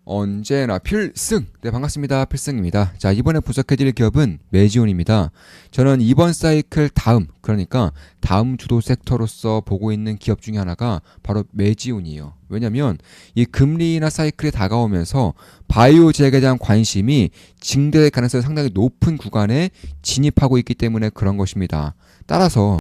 언제나 필승! 네, 반갑습니다. 필승입니다. 자, 이번에 분석해드릴 기업은 메지온입니다. 저는 이번 사이클 그러니까 다음 주도 섹터로서 보고 있는 기업 중에 하나가 바로 메지온이에요. 왜냐면 이 금리 인하 사이클이 다가오면서 바이오 제약에 대한 관심이 증대될 가능성이 상당히 높은 구간에 진입하고 있기 때문에 그런 것입니다. 따라서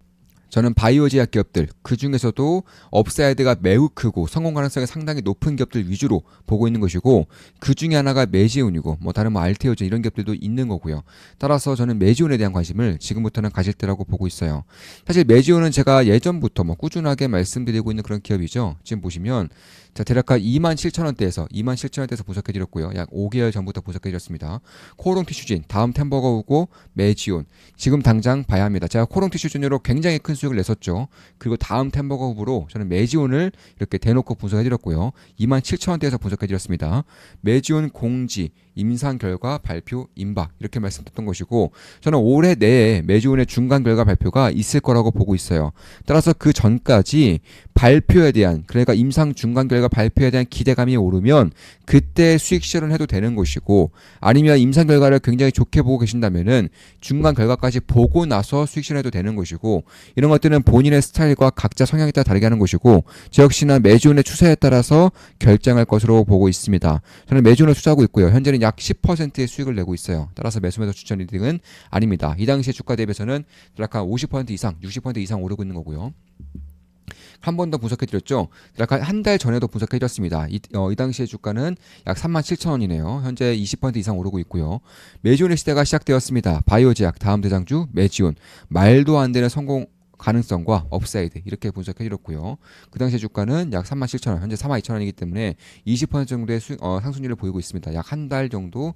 저는 바이오 제약 기업들, 그 중에서도 업사이드가 매우 크고 성공 가능성이 상당히 높은 기업들 위주로 보고 있는 것이고, 그 중에 하나가 메지온이고, 다른 알테오젠 이런 기업들도 있는 거고요. 따라서 저는 메지온에 대한 관심을 지금부터는 가질 때라고 보고 있어요. 사실 메지온은 제가 예전부터 꾸준하게 말씀드리고 있는 그런 기업이죠. 지금 보시면 자, 대략 한 27,000원대에서 분석해드렸고요. 약 5개월 전부터 분석해드렸습니다. 코오롱 티슈진, 다음 템버거우고 메지온. 지금 당장 봐야 합니다. 제가 코오롱 티슈진으로 굉장히 큰 수익을 냈었죠. 그리고 다음 템버거우로 저는 메지온을 이렇게 대놓고 분석해드렸고요. 27,000원대에서 분석해드렸습니다. 메지온 공지, 임상 결과 발표 임박 이렇게 말씀드렸던 것이고, 저는 올해 내에 메지온의 중간 결과 발표가 있을 거라고 보고 있어요. 따라서 그 전까지 발표에 대한, 그러니까 임상 중간 결과 발표에 대한 기대감이 오르면 그때 수익 실현을 해도 되는 것이고, 아니면 임상 결과를 굉장히 좋게 보고 계신다면은 중간 결과까지 보고 나서 수익 실현해도 되는 것이고, 이런 것들은 본인의 스타일과 각자 성향에 따라 다르게 하는 것이고, 저 역시나 메지온의 추세에 따라서 결정할 것으로 보고 있습니다. 저는 메지온을 투자하고 있고요. 현재는 약 10%의 수익을 내고 있어요. 따라서 매수매도 추천 이득은 아닙니다. 이 당시의 주가 대비해서는 약 한 50% 이상, 60% 이상 오르고 있는 거고요. 한 번 더 분석해드렸죠. 약 한 달 전에도 분석해드렸습니다. 이 당시의 주가는 약 37,000원이네요. 현재 20% 이상 오르고 있고요. 메지온의 시대가 시작되었습니다. 바이오 제약 다음 대장주 메지온. 말도 안 되는 성공 가능성과 업사이드 이렇게 분석해드렸고요. 그 당시의 주가는 약 37,000원, 현재 42,000원이기 때문에 20% 정도의 상승률을 보이고 있습니다. 약 한 달 정도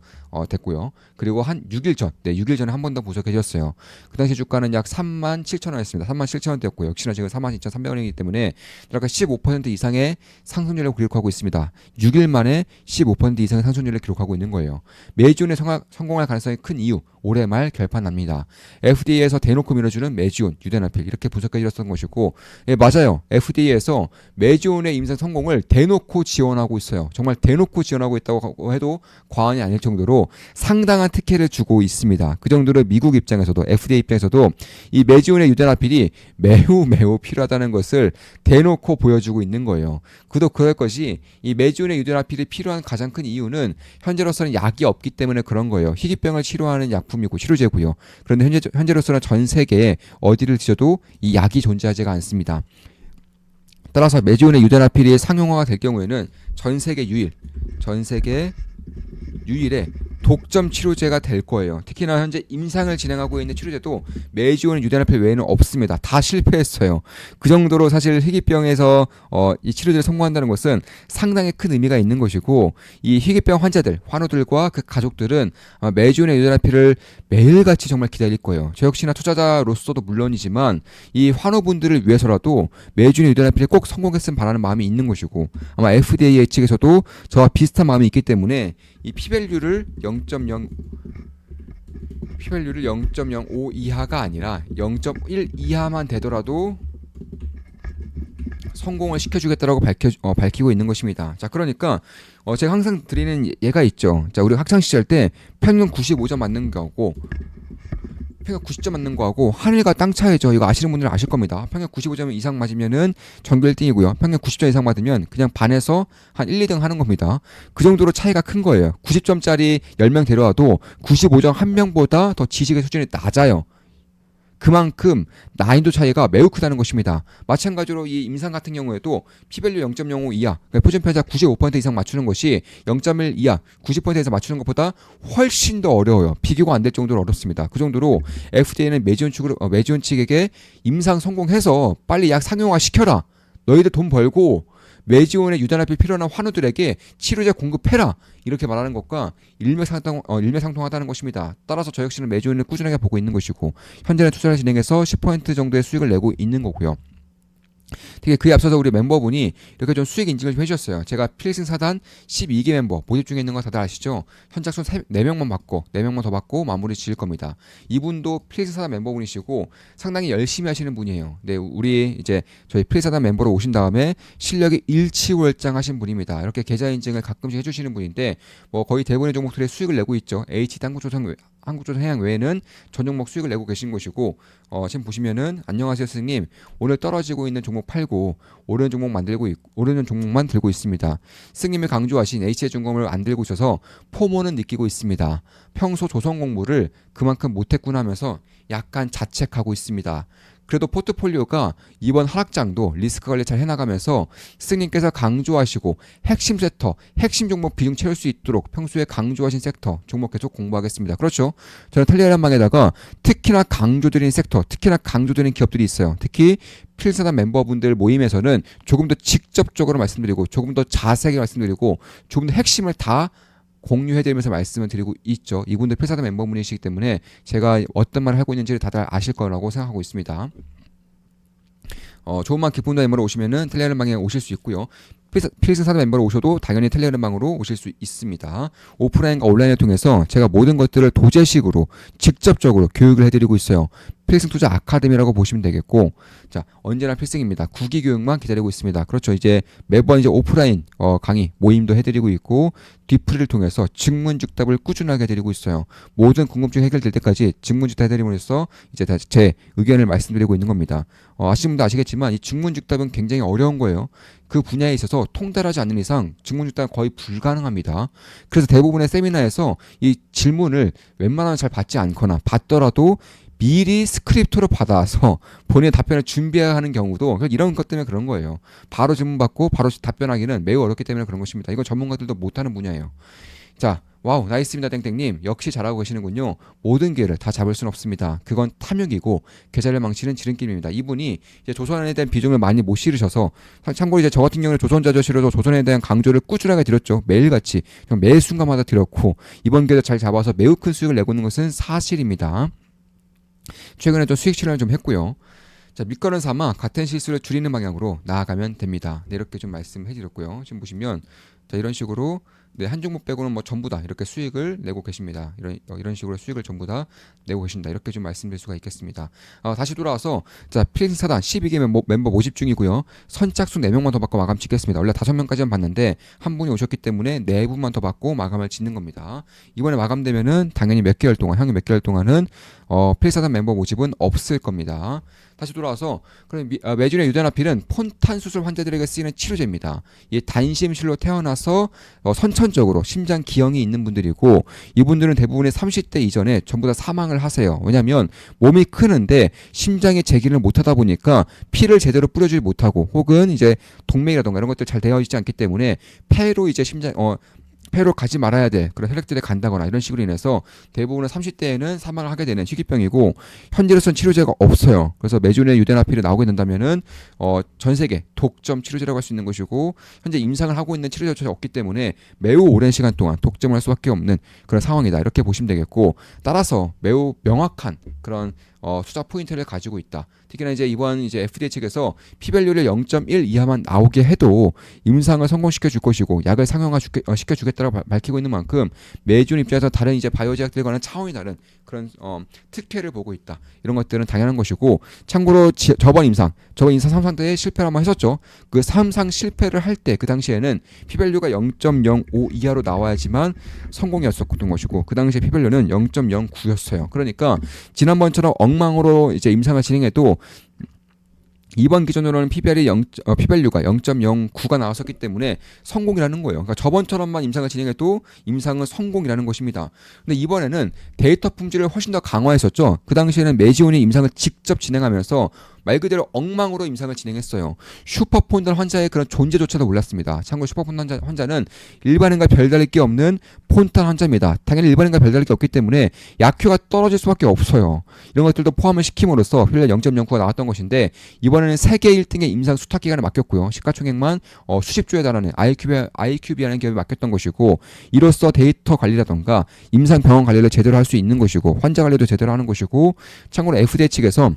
됐고요. 그리고 한 6일 전, 6일 전에 한 번 더 분석해드렸어요. 그 당시 주가는 약 37,000원이었습니다. 37,000원대였고요. 역시나 지금 42,300원이기 때문에 약간 15% 이상의 상승률을 기록하고 있습니다. 6일 만에 15% 이상의 상승률을 기록하고 있는 거예요. 메지온에 성공할 가능성이 큰 이유, 올해 말 결판 납니다. FDA에서 대놓고 밀어주는 메지온, 유대나필 이렇게 분석해드렸던 것이고, 예, 맞아요. FDA에서 메지온의 임상 성공을 대놓고 지원하고 있어요. 정말 대놓고 지원하고 있다고 해도 과언이 아닐 정도로 상당한 특혜를 주고 있습니다. 그 정도로 미국 입장에서도, FDA 입장에서도 이 메지온의 유대나필이 매우 필요하다는 것을 대놓고 보여주고 있는 거예요. 그도 그럴 것이, 이 메지온의 유대나필이 필요한 가장 큰 이유는 현재로서는 약이 없기 때문에 그런 거예요. 희귀병을 치료하는 약품이고 치료제고요. 그런데 현재로서는 전 세계에 어디를 뒤져도 이 약이 존재하지가 않습니다. 따라서 메지온의 유대나필이 상용화가 될 경우에는 전 세계 유일의 독점 치료제가 될 거예요. 특히나 현재 임상을 진행하고 있는 치료제도 메지온 유대나필 외에는 없습니다. 다 실패했어요. 그 정도로 사실 희귀병에서 이 치료제를 성공한다는 것은 상당히 큰 의미가 있는 것이고, 이 희귀병 환자들, 환우들과 그 가족들은 메지온의 유대나필을 매일같이 정말 기다릴 거예요. 저 역시나 투자자로서도 물론이지만 이 환우분들을 위해서라도 메지온의 유대나필이 꼭 성공했으면 바라는 마음이 있는 것이고, 아마 FDA 측에서도 저와 비슷한 마음이 있기 때문에 이 P밸류를 0.05 이하가 아니라 0.1 이하만 되더라도 성공을 시켜주겠다라고 밝히고 있는 것입니다. 자, 그러니까 제가 항상 드리는 예가 있죠. 자, 우리 학창 시절 때 평균 95점 맞는 거고, 평균 90점 맞는 거하고 하늘과 땅 차이죠. 이거 아시는 분들은 아실 겁니다. 평균 95점 이상 맞으면은 전교 1등이고요. 평균 90점 이상 맞으면 그냥 반에서 한 1, 2등 하는 겁니다. 그 정도로 차이가 큰 거예요. 90점짜리 10명 데려와도 95점 한 명보다 더 지식의 수준이 낮아요. 그만큼 난이도 차이가 매우 크다는 것입니다. 마찬가지로 이 임상 같은 경우에도 P밸류 0.05 이하, 그러니까 표준 편차 95% 이상 맞추는 것이 0.1 이하, 90%에서 맞추는 것보다 훨씬 더 어려워요. 비교가 안 될 정도로 어렵습니다. 그 정도로 FDA는 메지온 측에게 임상 성공해서 빨리 약 상용화 시켜라. 너희들 돈 벌고 메지온의 유대나필 필요한 환우들에게 치료제 공급해라. 이렇게 말하는 것과 일맥상통하다는 것입니다. 따라서 저 역시는 메지온을 꾸준하게 보고 있는 것이고, 현재는 투자를 진행해서 10% 정도의 수익을 내고 있는 거고요. 되게 그에 앞서서 우리 멤버분이 이렇게 좀 수익 인증을 좀 해주셨어요. 제가 필승 사단 12개 멤버 모집 중에 있는 거 다들 아시죠? 현장순 4명만 받고 4명만 더 받고 마무리 지을 겁니다. 이분도 필승 사단 멤버분이시고 상당히 열심히 하시는 분이에요. 네, 우리 이제 저희 필승 사단 멤버로 오신 다음에 실력이 일치월장하신 분입니다. 이렇게 계좌 인증을 가끔씩 해주시는 분인데 뭐 거의 대부분의 종목들의 수익을 내고 있죠. H 한국조선해양 외에는 전 종목 수익을 내고 계신 것이고 지금 보시면은 안녕하세요 스님 오늘 떨어지고 있는 종목 팔고 오르는 종목 오르는 종목만 들고 있습니다. 스님이 강조하신 HJ중공업을 안 들고 있어서 포모는 느끼고 있습니다. 평소 조선 공부를 그만큼 못했구나 하면서 약간 자책하고 있습니다. 그래도 포트폴리오가 이번 하락장도 리스크 관리 잘 해나가면서 스승님께서 강조하시고 핵심 섹터, 핵심 종목 비중 채울 수 있도록 평소에 강조하신 섹터 종목 계속 공부하겠습니다. 그렇죠? 저는 텔레그램방에다가 특히나 강조드리는 섹터, 특히나 강조드리는 기업들이 있어요. 특히 필사단 멤버분들 모임에서는 조금 더 직접적으로 말씀드리고 조금 더 자세하게 말씀드리고 조금 더 핵심을 다 공유해드리면서 말씀을 드리고 있죠. 이분들 필사단 멤버분이시기 때문에 제가 어떤 말을 하고 있는지를 다들 아실 거라고 생각하고 있습니다. 좋은 맘 기쁨 멤버로 오시면은 텔레그램방에 오실 수 있고요. 필승 사단 멤버로 오셔도 당연히 텔레그램방으로 오실 수 있습니다. 오프라인과 온라인을 통해서 제가 모든 것들을 도제식으로 직접적으로 교육을 해드리고 있어요. 필승 투자 아카데미라고 보시면 되겠고, 자 언제나 필승입니다. 구기 교육만 기다리고 있습니다. 그렇죠. 이제 매번 이제 오프라인 강의 모임도 해드리고 있고 뒤풀이를 통해서 증문즉답을 꾸준하게 해드리고 있어요. 모든 궁금증이 해결될 때까지 증문즉답 해드림으로써 이제 제 의견을 말씀드리고 있는 겁니다. 아시는 분도 아시겠지만 이 증문즉답은 굉장히 어려운 거예요. 그 분야에 있어서 통달하지 않는 이상 증문즉답은 거의 불가능합니다. 그래서 대부분의 세미나에서 이 질문을 웬만하면 잘 받지 않거나 받더라도 미리 스크립트로 받아서 본인의 답변을 준비해야 하는 경우도 이런 것 때문에 그런 거예요. 바로 질문 받고 바로 답변하기는 매우 어렵기 때문에 그런 것입니다. 이건 전문가들도 못하는 분야예요. 자, 와우 나이스입니다 땡땡님. 역시 잘하고 계시는군요. 모든 기회를 다 잡을 수는 없습니다. 그건 탐욕이고 계좌를 망치는 지름길입니다. 이분이 이제 조선에 대한 비중을 많이 못 실으셔서 참고로 이제 저 같은 경우는 조선자저실에도 조선에 대한 강조를 꾸준하게 드렸죠. 매일같이 매 순간마다 드렸고 이번 기회도 잘 잡아서 매우 큰 수익을 내고 있는 것은 사실입니다. 최근에 좀 수익 실현을 좀 했고요. 자, 밑거름 삼아 같은 실수를 줄이는 방향으로 나아가면 됩니다. 네, 이렇게 좀 말씀해 드렸고요. 지금 보시면 자, 이런 식으로 네, 한 종목 빼고는 뭐 전부 다 이렇게 수익을 내고 계십니다. 이런 식으로 수익을 전부 다 내고 계신다. 이렇게 좀 말씀드릴 수가 있겠습니다. 다시 돌아와서 자, 필승 사단 12개 멤버 모집 중이고요. 선착순 4명만 더 받고 마감 짓겠습니다. 원래 5명까지만 받는데 한 분이 오셨기 때문에 4분만 더 받고 마감을 짓는 겁니다. 이번에 마감되면은 당연히 몇 개월 동안 향후 몇 개월 동안은 필사단 멤버 모집은 없을 겁니다. 다시 돌아와서 그럼 매주의 유대나필은 폰탄 수술 환자들에게 쓰이는 치료제입니다. 이 단심실로 태어나서 선천적으로 심장 기형이 있는 분들이고 이분들은 대부분의 30대 이전에 전부 다 사망을 하세요. 왜냐하면 몸이 크는데 심장에 재기를 못하다 보니까 피를 제대로 뿌려주지 못하고 혹은 이제 동맥이라던가 이런 것들 잘 되어 있지 않기 때문에 폐로 이제 폐로 가지 말아야 돼. 그런 혈액들에 간다거나 이런 식으로 인해서 대부분은 30대에는 사망을 하게 되는 희귀병이고 현재로서는 치료제가 없어요. 그래서 매주내 유대나필이 나오게 된다면은 전 세계 독점 치료제라고 할 수 있는 것이고 현재 임상을 하고 있는 치료제가 없기 때문에 매우 오랜 시간 동안 독점을 할 수밖에 없는 그런 상황이다. 이렇게 보시면 되겠고 따라서 매우 명확한 그런 투자 포인트를 가지고 있다. 특히나 이제 이번 이제 FDA 측에서 피밸류를 0.1 이하만 나오게 해도 임상을 성공시켜 줄 것이고 약을 상용화 시켜 주겠다고 밝히고 있는 만큼 매주 입장에서 다른 이제 바이오 제약들과는 차원이 다른 그런 특혜를 보고 있다. 이런 것들은 당연한 것이고 참고로 저번 임상 3상 때 실패를 한번 했었죠. 그 3상 실패를 할 때 그 당시에는 피밸류가 0.05 이하로 나와야지만 성공이었었던 것이고 그 당시에 피밸류는 0.09였어요. 그러니까 지난번처럼 엉망으로 이제 임상을 진행해도 이번 기준으로는 피밸류가 0.09가 나왔었기 때문에 성공이라는 거예요. 그러니까 저번처럼만 임상을 진행해도 임상은 성공이라는 것입니다. 근데 이번에는 데이터 품질을 훨씬 더 강화했었죠. 그 당시에는 매지온이 임상을 직접 진행하면서 말 그대로 엉망으로 임상을 진행했어요. 슈퍼폰단 환자의 그런 존재조차도 몰랐습니다. 참고로 슈퍼폰단 환자는 일반인과 별다를 게 없는 폰탄 환자입니다. 당연히 일반인과 별다를 게 없기 때문에 약효가 떨어질 수밖에 없어요. 이런 것들도 포함을 시킴으로써 휠렛 0.09가 나왔던 것인데 이번에는 세계 1등의 임상 수탁 기관을 맡겼고요. 시가총액만 수십조에 달하는 IQB라는 기업이 맡겼던 것이고 이로써 데이터 관리라던가 임상 병원 관리를 제대로 할 수 있는 것이고 환자 관리도 제대로 하는 것이고 참고로 FDA 측에서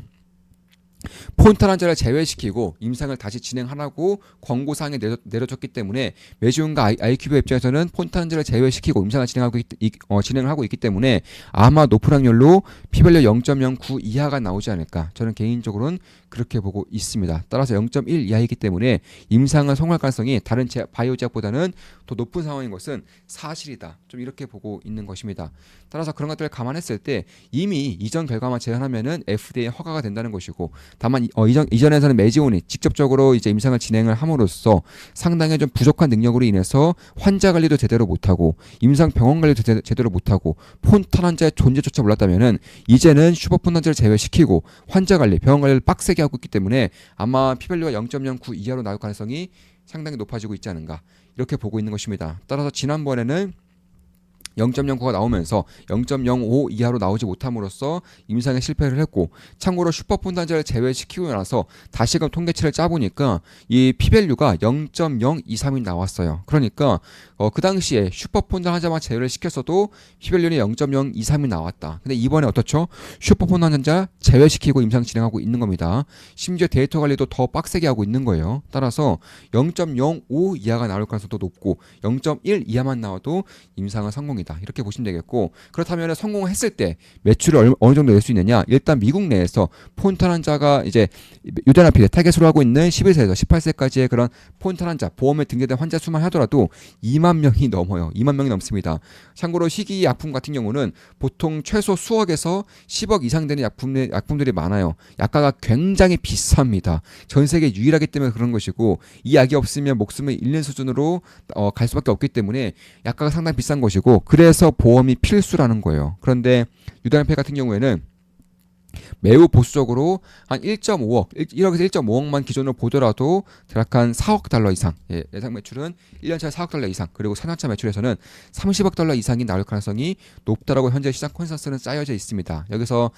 폰타란자를 제외시키고 임상을 다시 진행하라고 권고사항에 내려졌기 때문에 메지온과 아이큐브 입장에서는 폰타란자를 제외시키고 임상을 진행을 하고 있기 때문에 아마 높은 확률로 피밸류 0.09 이하가 나오지 않을까, 저는 개인적으로는 그렇게 보고 있습니다. 따라서 0.1 이하이기 때문에 임상을 성공할 가능성이 다른 바이오 제약보다는 더 높은 상황인 것은 사실이다, 좀 이렇게 보고 있는 것입니다. 따라서 그런 것들을 감안했을 때 이미 이전 결과만 제한하면은 FDA 허가가 된다는 것이고, 다만 이전에서는 메지온이 직접적으로 이제 임상을 진행을 함으로써 상당히 좀 부족한 능력으로 인해서 환자 관리도 제대로 못하고 임상 병원 관리도 제대로 못하고 폰타란자의 존재조차 몰랐다면은 이제는 슈퍼폰타란자를 제외시키고 환자 관리, 병원 관리를 빡세게 하고 있기 때문에 아마 피밸류가 0.09 이하로 나올 가능성이 상당히 높아지고 있지 않은가, 이렇게 보고 있는 것입니다. 따라서 지난번에는 0.09가 나오면서 0.05 이하로 나오지 못함으로써 임상에 실패를 했고, 참고로 슈퍼폰단자를 제외시키고 나서 다시금 통계치를 짜보니까 이 피밸류가 0.023이 나왔어요. 그러니까 그 당시에 슈퍼폰단 환자만 제외를 시켰어도 피밸류는 0.023이 나왔다. 근데 이번에 어떻죠? 슈퍼폰단 환자 제외시키고 임상 진행하고 있는 겁니다. 심지어 데이터 관리도 더 빡세게 하고 있는 거예요. 따라서 0.05 이하가 나올 가능성도 높고 0.1 이하만 나와도 임상은 성공이다, 이렇게 보시면 되겠고, 그렇다면 성공했을 때 매출을 어느 정도 낼 수 있느냐, 일단 미국 내에서 폰타란자가 이제 유대나필 타겟으로 하고 있는 11세에서 18세까지의 그런 폰타란자 보험에 등재된 환자 수만 하더라도 2만 명이 넘어요. 2만 명이 넘습니다. 참고로 희귀 약품 같은 경우는 보통 최소 수억에서 10억 이상 되는 약품들이 많아요. 약가가 굉장히 비쌉니다. 전 세계 유일하기 때문에 그런 것이고, 이 약이 없으면 목숨을 잃는 수준으로 갈 수밖에 없기 때문에 약가가 상당히 비싼 것이고, 그래서 보험이 필수라는 거예요. 그런데 유다나필 같은 경우에는 매우 보수적으로 한 1.5억, 1억에서 1.5억만 기준으로 보더라도 대략 한 4억 달러 이상, 예상 매출은 1년차에 4억 달러 이상, 그리고 4년차 매출에서는 30억 달러 이상이 나올 가능성이 높다라고 현재 시장 컨센서스는 짜여져 있습니다. 여기서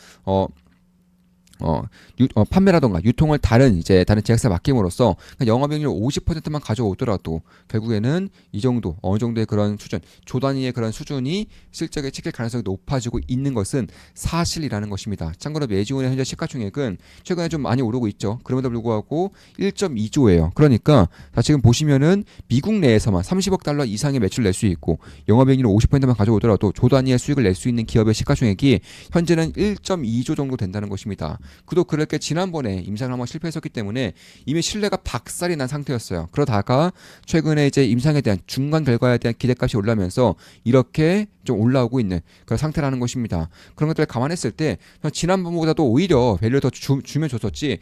판매라던가 유통을 다른 제약사에 맡김으로써 영업이익률 50%만 가져오더라도 결국에는 이 정도, 어느 정도의 그런 수준, 조 단위의 그런 수준이 실적에 찍힐 가능성이 높아지고 있는 것은 사실이라는 것입니다. 참고로 메지온의 현재 시가총액은 최근에 좀 많이 오르고 있죠. 그럼에도 불구하고 1.2조예요. 그러니까 지금 보시면은 미국 내에서만 30억 달러 이상의 매출을 낼 수 있고 영업이익률 50%만 가져오더라도 조 단위의 수익을 낼 수 있는 기업의 시가총액이 현재는 1.2조 정도 된다는 것입니다. 그도 그럴 게 지난번에 임상을 한번 실패했었기 때문에 이미 신뢰가 박살이 난 상태였어요. 그러다가 최근에 이제 임상에 대한 중간 결과에 대한 기대값이 올라면서 이렇게 좀 올라오고 있는 그런 상태라는 것입니다. 그런 것들을 감안했을 때 지난번보다도 오히려 밸류를 더 주면 좋았지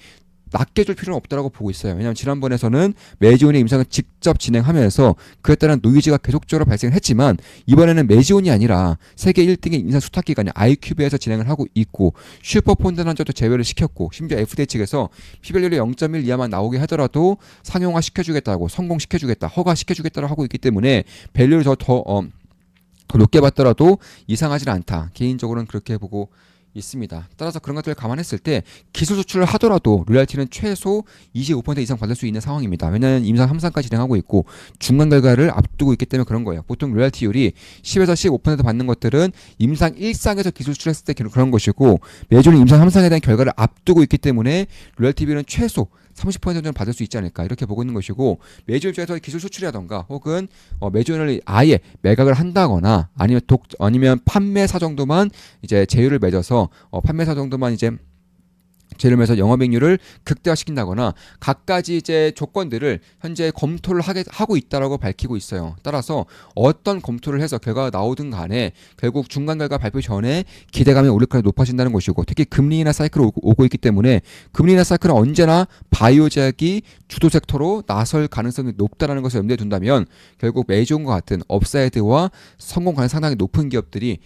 낮게 줄 필요는 없다고 보고 있어요. 왜냐하면 지난번에서는 메지온의 임상을 직접 진행하면서 그에 따른 노이즈가 계속적으로 발생했지만 이번에는 메지온이 아니라 세계 1등의 임상 수탁기관인 아이큐브에서 진행을 하고 있고 슈퍼폰단한자도 제외를 시켰고 심지어 FDA 측에서 피밸류를 0.1 이하만 나오게 하더라도 상용화 시켜주겠다고, 성공시켜주겠다, 허가시켜주겠다고 하고 있기 때문에 밸류를 더 높게 받더라도 이상하지는 않다. 개인적으로는 그렇게 보고 있습니다. 따라서 그런 것들을 감안했을 때 기술 수출을 하더라도 로열티는 최소 25% 이상 받을 수 있는 상황입니다. 왜냐하면 임상 3상까지 진행하고 있고 중간 결과를 앞두고 있기 때문에 그런 거예요. 보통 로열티율이 10에서 15% 받는 것들은 임상 1상에서 기술 수출했을 때 그런 것이고, 매주는 임상 3상에 대한 결과를 앞두고 있기 때문에 로열티비는 최소 30% 정도는 받을 수 있지 않을까, 이렇게 보고 있는 것이고, 매주 입장에서 기술 수출이라던가 혹은 매주를 아예 매각을 한다거나 아니면 판매사 정도만 이제 제휴를 맺어서 판매사 정도만 이제 제휴를 맺어서 영업이익률을 극대화시킨다거나 각가지 이제 조건들을 현재 검토를 하고 있다라고 밝히고 있어요. 따라서 어떤 검토를 해서 결과가 나오든 간에 결국 중간 결과 발표 전에 기대감이 오를 가능성이 높아진다는 것이고, 특히 금리 인하 사이클이 오고 있기 때문에 금리 인하 사이클은 언제나 바이오 제약이 주도 섹터로 나설 가능성이 높다라는 것을 염두에 둔다면 결국 메이존과 같은 업사이드와 성공 가능성이 상당히 높은 기업들이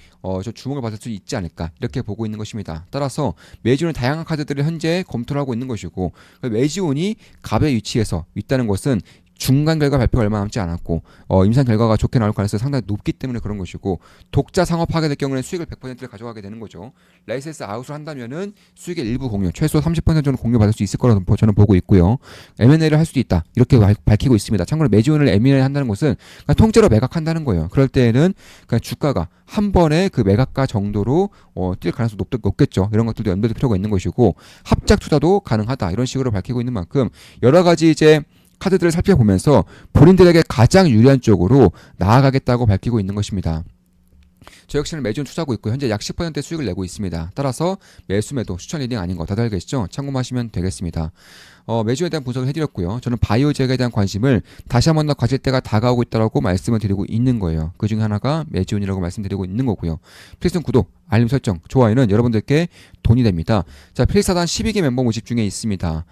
좀 주목을 받을 수 있지 않을까, 이렇게 보고 있는 것입니다. 따라서 메이존은 다양한 카드들을 현재 검토를 하고 있는 것이고, 메지온이 갑의 위치에서 있다는 것은 중간 결과 발표가 얼마 남지 않았고 임상 결과가 좋게 나올 가능성이 상당히 높기 때문에 그런 것이고 독자 상업하게 될 경우는 수익을 100%를 가져가게 되는 거죠. 라이센스 아웃을 한다면은 수익의 일부 공유, 최소 30% 정도 공유 받을 수 있을 거라고 저는 보고 있고요. M&A를 할 수도 있다. 이렇게 밝히고 있습니다. 참고로 매지원을 M&A 한다는 것은 그냥 통째로 매각한다는 거예요. 그럴 때는 그냥 주가가 한 번에 그 매각가 정도로 뛸 가능성이 높겠죠. 이런 것들도 염두에 둘 필요가 있는 것이고 합작 투자도 가능하다. 이런 식으로 밝히고 있는 만큼 여러 가지 이제 카드들을 살펴보면서 본인들에게 가장 유리한 쪽으로 나아가겠다고 밝히고 있는 것입니다. 저 역시는 매주 투자하고 있고 현재 약 10% 수익을 내고 있습니다. 따라서 매수 매도 추천 리딩 아닌 거 다들 알겠죠? 참고하시면 되겠습니다. 매주에 대한 분석을 해드렸고요. 저는 바이오제약에 대한 관심을 다시 한 번 더 가질 때가 다가오고 있다고 말씀을 드리고 있는 거예요. 그 중에 하나가 매지온이라고 말씀드리고 있는 거고요. 필승 구독, 알림 설정, 좋아요는 여러분들께 돈이 됩니다. 자, 필사단 12개 멤버 모집 중에 있습니다.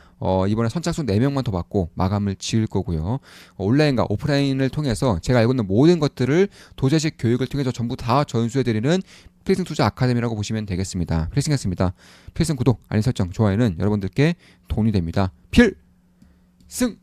이번에 선착순 4명만 더 받고 마감을 지을 거고요. 온라인과 오프라인을 통해서 제가 알고 있는 모든 것들을 도제식 교육을 통해서 전부 다 전수해드리는 필승 투자 아카데미라고 보시면 되겠습니다. 필승했습니다. 필승 구독, 알림 설정, 좋아요는 여러분들께 돈이 됩니다. 필승!